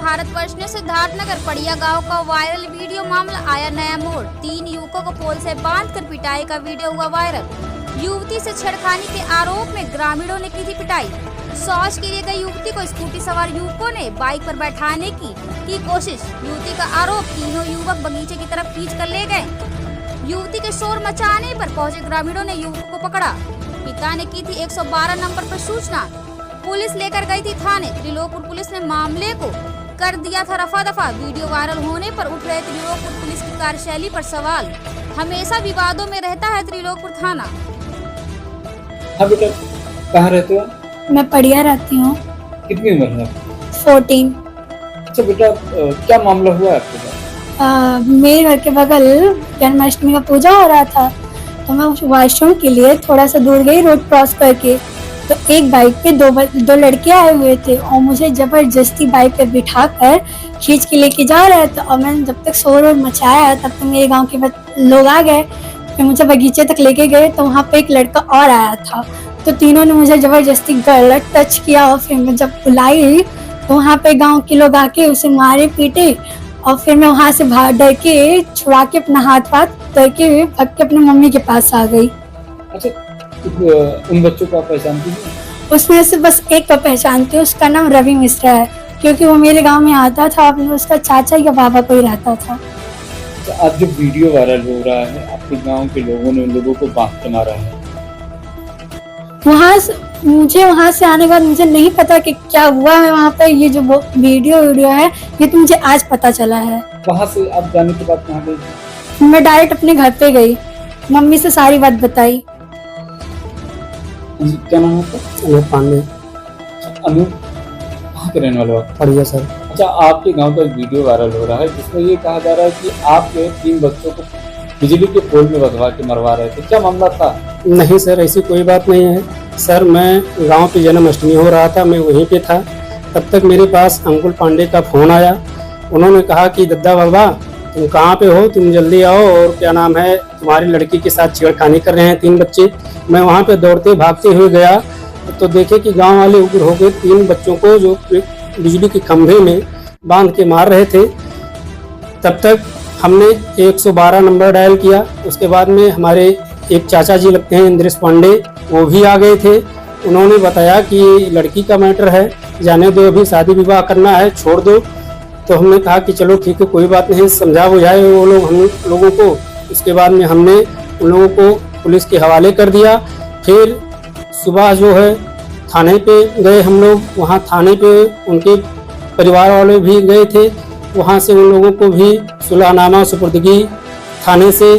भारतवर्ष ने सिद्धार्थनगर पड़िया गांव का वायरल वीडियो मामला आया नया मोड़। 3 युवकों को पोल से बांधकर पिटाई का वीडियो हुआ वायरल। युवती से छेड़खानी के आरोप में ग्रामीणों ने की थी पिटाई। शौच के लिए गई युवती को स्कूटी सवार युवकों ने बाइक पर बैठाने की कोशिश। युवती का आरोप, तीनों युवक बगीचे की तरफ खींच कर ले गए। युवती के शोर मचाने पर पहुंचे ग्रामीणों ने युवकों को पकड़ा। पिता ने की थी 112 नंबर पर सूचना। पुलिस लेकर गई थी थाने। त्रिलोकपुर पुलिस ने मामले को कर दिया था रफा दफा। वीडियो वायरल होने पर उठ रहे त्रिलोकपुर पुलिस की कार्यशैली पर सवाल। हमेशा विवादों में रहता है त्रिलोकपुर थाना। हाँ बेटा, कहाँ रहते हो? मैं पड़िया रहती हूँ। कितनी उम्र है? 14। अच्छा बेटा, क्या मामला हुआ है आपके साथ? मेरे घर के बगल जन्माष्टमी का पूजा हो रहा था, तो मैं वॉशरूम के लिए थोड़ा सा दूर गई रोड क्रॉस करके, तो एक बाइक पे दो लड़के आए हुए थे और मुझे जबरदस्ती बाइक पे बिठा कर खींच के लेके जा रहे थे। और मैंने जब तक शोर और मचाया तब तक मेरे गांव के लोग आ गए। फिर मुझे बगीचे तक लेके गए तो वहाँ पे एक लड़का और आया था, तो तीनों ने मुझे जबरदस्ती गलत टच किया। और फिर मैं जब बुलाई तो वहाँ पे गाँव के लोग आके उसे मारे पीटे। और फिर मैं वहाँ से डर के छुड़ा के अपना हाथ डर के भाग के अपनी मम्मी के पास आ गई। अच्छा, उन बच्चों को आप पहचानती हैं? उसमें से बस एक को पहचानती हूँ, उसका नाम रवि मिश्रा है, क्योंकि वो मेरे गांव में आता था। उसका चाचा या बाबा कोई रहता था। अच्छा, आज जो वीडियो वायरल हो रहा है, आपके गांव के लोगों ने उन लोगों को बांध के मारा है। मुझे वहाँ से आने के बाद मुझे नहीं पता कि क्या हुआ है वहाँ पे। ये जो वीडियो है ये तो मुझे आज पता चला है। वहाँ से आप जाने के बाद कहाँ गई? मैं डायरेक्ट अपने घर पे गई, मम्मी से सारी बात बताई। क्या नाम है? अनूप पांडे। अनूप, कहाँ के रहने वाले हो? पड़िया सर। अच्छा, आपके गांव का एक वीडियो वायरल हो रहा है जिसमें ये कहा जा रहा है कि आपके 3 बच्चों को बिजली के पोल में बंधवा के मरवा रहे थे। क्या मामला था? नहीं सर, ऐसी कोई बात नहीं है सर। मैं गांव पे जन्माष्टमी हो रहा था, मैं वहीं पे था। तब तक मेरे पास अंकुल पांडे का फोन आया। उन्होंने कहा कि दद्दा बाबा तुम कहाँ पे हो, तुम जल्दी आओ, और क्या नाम है, तुम्हारी लड़की के साथ छेड़खानी कर रहे हैं 3 बच्चे। मैं वहाँ पे दौड़ते भागते हुए गया तो देखे कि गांव वाले उग्र हो गए। 3 बच्चों को जो बिजली के खंभे में बांध के मार रहे थे। तब तक हमने 112 नंबर डायल किया। उसके बाद में हमारे एक चाचा जी लगते हैं इंद्रेश पांडे, वो भी आ गए थे। उन्होंने बताया कि लड़की का मैटर है, जाने दो, अभी शादी विवाह करना है, छोड़ दो। तो हमने कहा कि चलो ठीक है, कोई बात नहीं, समझा बुझाए वो लोग हम लोगों को। उसके बाद में हमने उन लोगों को पुलिस के हवाले कर दिया। फिर सुबह जो है थाने पे गए हम लोग। वहाँ थाने पे उनके परिवार वाले भी गए थे। वहाँ से उन लोगों को भी सुलहनामा सुपुर्दगी थाने से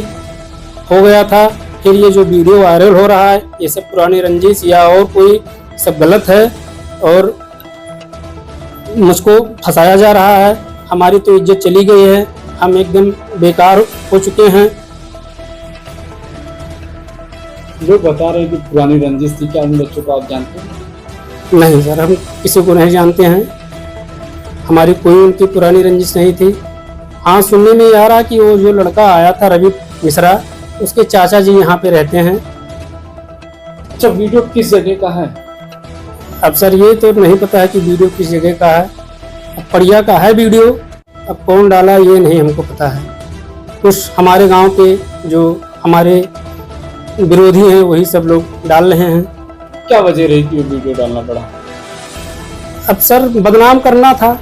हो गया था। फिर ये जो वीडियो वायरल हो रहा है, ये सब पुरानी रंजिश या और कोई सब गलत है और मुझको फंसाया जा रहा है। हमारी तो इज्जत चली गई है, हम एकदम बेकार हो चुके हैं। लोग बता रहे हैं कि पुरानी रंजिश थी। क्या उन बच्चों को आप जानते हैं? नहीं सर, हम किसी को नहीं जानते हैं। हमारी कोई उनकी पुरानी रंजिश नहीं थी। हाँ, सुनने में आ रहा कि वो जो लड़का आया था रवि मिश्रा, उसके चाचा जी यहाँ पे रहते हैं। अच्छा, वीडियो किस जगह का है? अब सर ये तो नहीं पता है कि वीडियो किस जगह का है। अब पड़िया का है वीडियो, अब कौन डाला ये नहीं हमको पता है। कुछ हमारे गांव के जो हमारे विरोधी हैं वही सब लोग डाल रहे हैं। क्या वजह रही कि वीडियो डालना पड़ा? अब सर बदनाम करना था।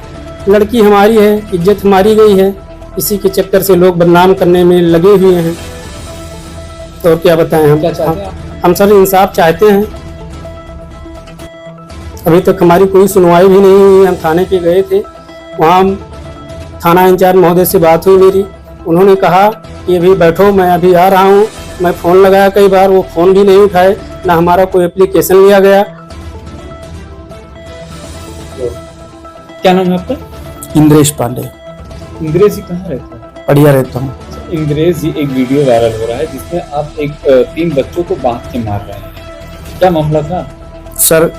लड़की हमारी है, इज्जत हमारी गई है, इसी के चक्कर से लोग बदनाम करने में लगे हुए हैं। तो क्या बताएं हम? क्या चाहते हैं? हम सर इंसाफ चाहते हैं। अभी तक हमारी कोई सुनवाई भी नहीं हुई। हम थाने पे गए थे, वहाँ थाना इंचार्ज महोदय से बात हुई मेरी। उन्होंने कहा कि अभी बैठो, मैं अभी आ रहा हूँ। मैं फ़ोन लगाया कई बार, वो फ़ोन भी नहीं उठाए, ना हमारा कोई एप्लीकेशन लिया गया। क्या नाम है आपका? इंद्रेश पांडे। इंद्रेश जी कहाँ रहते हैं? पड़िया रहता हूँ। इंद्रेश जी, एक वीडियो वायरल हो रहा है जिसमें आप 3 बच्चों को बांध के मार रहे हैं। क्या मामला था? सर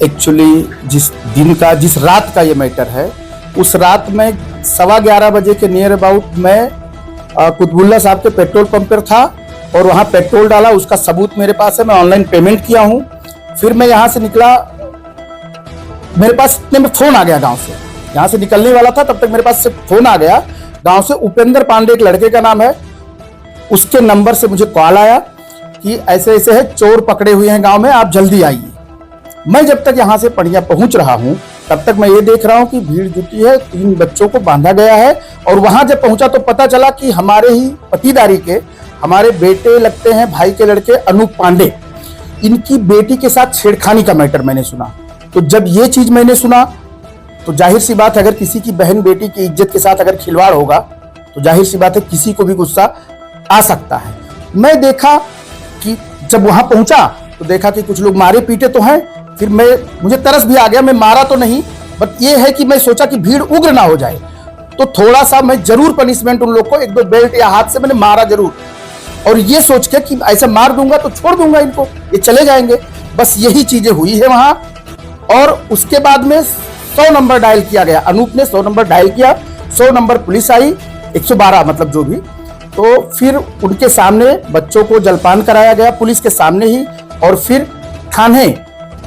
एक्चुअली जिस रात का ये मैटर है, उस रात में 11:15 बजे के नियर अबाउट मैं कुतुबुल्ला साहब के पेट्रोल पंप पर था और वहाँ पेट्रोल डाला। उसका सबूत मेरे पास है, मैं ऑनलाइन पेमेंट किया हूँ। फिर मैं यहाँ से निकला, मेरे पास इतने में फ़ोन आ गया गाँव से यहाँ से निकलने वाला था, तब तक मेरे पास से फोन आ गया गांव से। उपेंद्र पांडे एक लड़के का नाम है, उसके नंबर से मुझे कॉल आया कि ऐसे ऐसे है, चोर पकड़े हुए हैं गांव में, आप जल्दी आइए। मैं जब तक यहाँ से पड़िया पहुंच रहा हूँ तब तक मैं ये देख रहा हूँ कि भीड़ जुटी है, 3 बच्चों को बांधा गया है। और वहां जब पहुंचा तो पता चला कि हमारे ही पतिदारी के, हमारे बेटे लगते हैं, भाई के लड़के अनूप पांडे, इनकी बेटी के साथ छेड़खानी का मैटर मैंने सुना। तो जब ये चीज मैंने सुना तो जाहिर सी बात है, अगर किसी की बहन बेटी की इज्जत के साथ अगर खिलवाड़ होगा तो जाहिर सी बात है किसी को भी गुस्सा आ सकता है। मैं देखा कि जब वहां पहुंचा तो देखा कि कुछ लोग मारे पीटे तो हैं। फिर मुझे तरस भी आ गया, मैं मारा तो नहीं, बट ये है कि मैं सोचा कि भीड़ उग्र ना हो जाए, तो थोड़ा सा मैं जरूर पनिशमेंट उन लोग को 1-2 बेल्ट या हाथ से मैंने मारा जरूर। और ये सोच के कि ऐसा मार दूंगा तो छोड़ दूंगा इनको, ये चले जाएंगे। बस यही चीजें हुई है वहां। और उसके बाद में 100 नंबर डायल किया गया, अनूप ने 100 नंबर डायल किया, 100 नंबर पुलिस आई, 112 मतलब जो भी। तो फिर उनके सामने बच्चों को जलपान कराया गया पुलिस के सामने ही। और फिर थाने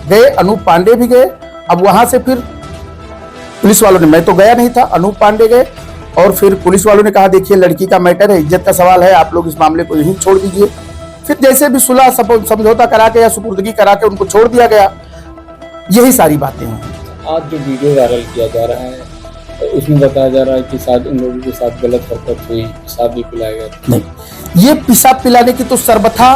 गए, अनूप पांडे भी गए। अब वहां से फिर पुलिस वालों ने, मैं तो गया नहीं था, अनूप पांडे गए। और फिर पुलिस वालों ने कहा देखिए लड़की का मैटर है, इज्जत का सवाल है, आप लोग इस मामले को यहीं छोड़ दीजिए। फिर जैसे भी सुलह समझौता करा के या सुपुर्दगी करा के उनको छोड़ दिया गया। यही सारी बातें हैं। आज जो वीडियो वायरल किया जा रहा है तो उसमें बताया जा रहा है कि शायद उन लोगों के साथ गलत हरकत हुई, पेशाब भी पिलाया गया। नहीं, ये पेशाब पिलाने की तो सर्वथा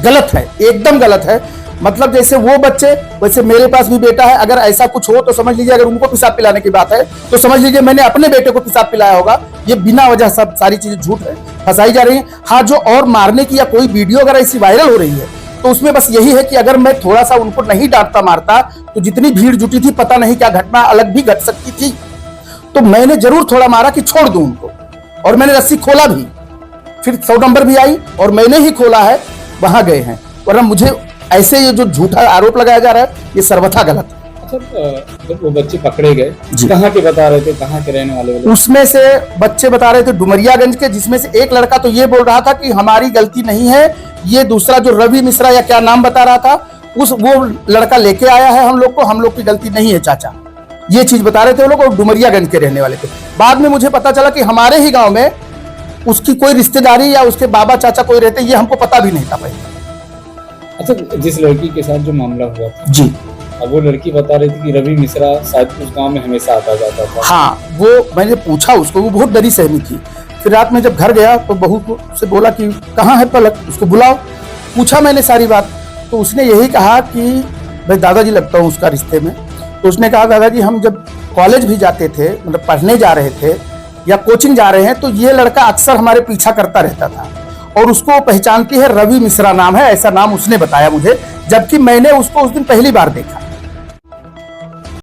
गलत है, एकदम गलत है। मतलब जैसे वो बच्चे, वैसे मेरे पास भी बेटा है, अगर ऐसा कुछ हो तो समझ लीजिए, अगर उनको पेशाब पिलाने की बात है तो समझ लीजिए मैंने अपने बेटे को पेशाब पिलाया होगा। ये बिना वजह सब सारी चीजें झूठ है, फंसाई जा रही है। हाँ, जो और मारने की या कोई वीडियो अगर ऐसी वायरल हो रही है तो उसमें बस यही है कि अगर मैं थोड़ा सा उनको नहीं डांटता मारता तो जितनी भीड़ जुटी थी पता नहीं क्या घटना अलग भी घट सकती थी। तो मैंने जरूर थोड़ा मारा कि छोड़ दूं उनको, और मैंने रस्सी खोला भी। फिर 100 नंबर भी आई और मैंने ही खोला है, वहां गए हैं। वरना मुझे ऐसे ये जो झूठा आरोप लगाया जा रहा है ये सर्वथा गलत है। अच्छा, जब वो बच्चे पकड़े गए, जी। कहाँ के बता रहे थे, कहाँ के रहने वाले? उसमें से बच्चे बता रहे थे डुमरियागंज के, जिसमें से एक लड़का तो ये बोल रहा था कि हमारी गलती नहीं है, ये दूसरा जो रवि मिश्रा या क्या नाम बता रहा था, वो लड़का लेके आया है हम लोग को, हम लोग की गलती नहीं है चाचा, ये चीज बता रहे थे वो लोग। और डुमरियागंज के रहने वाले थे। बाद में मुझे पता चला कि हमारे ही गाँव में उसकी कोई रिश्तेदारी या उसके बाबा चाचा कोई रहते, ये हमको पता भी नहीं था पहले। अच्छा, जिस लड़की के साथ जो मामला हुआ था जी, अब वो लड़की बता रही थी कि रवि मिश्रा शायद उस गांव में हमेशा आता जाता था। हाँ, वो मैंने पूछा उसको, वो बहुत डरी सहमी थी। फिर रात में जब घर गया तो बहू से बोला कि कहाँ है पलक, उसको बुलाओ। पूछा मैंने सारी बात, तो उसने यही कहा कि मैं दादाजी लगता हूँ उसका रिश्ते में। तो उसने कहा दादाजी हम जब कॉलेज भी जाते थे, मतलब पढ़ने जा रहे थे या कोचिंग जा रहे हैं, तो ये लड़का अक्सर हमारे पीछा करता रहता था और उसको पहचानती है, रवि मिश्रा नाम है, ऐसा नाम उसने बताया मुझे, जबकि मैंने उसको उस दिन पहली बार देखा।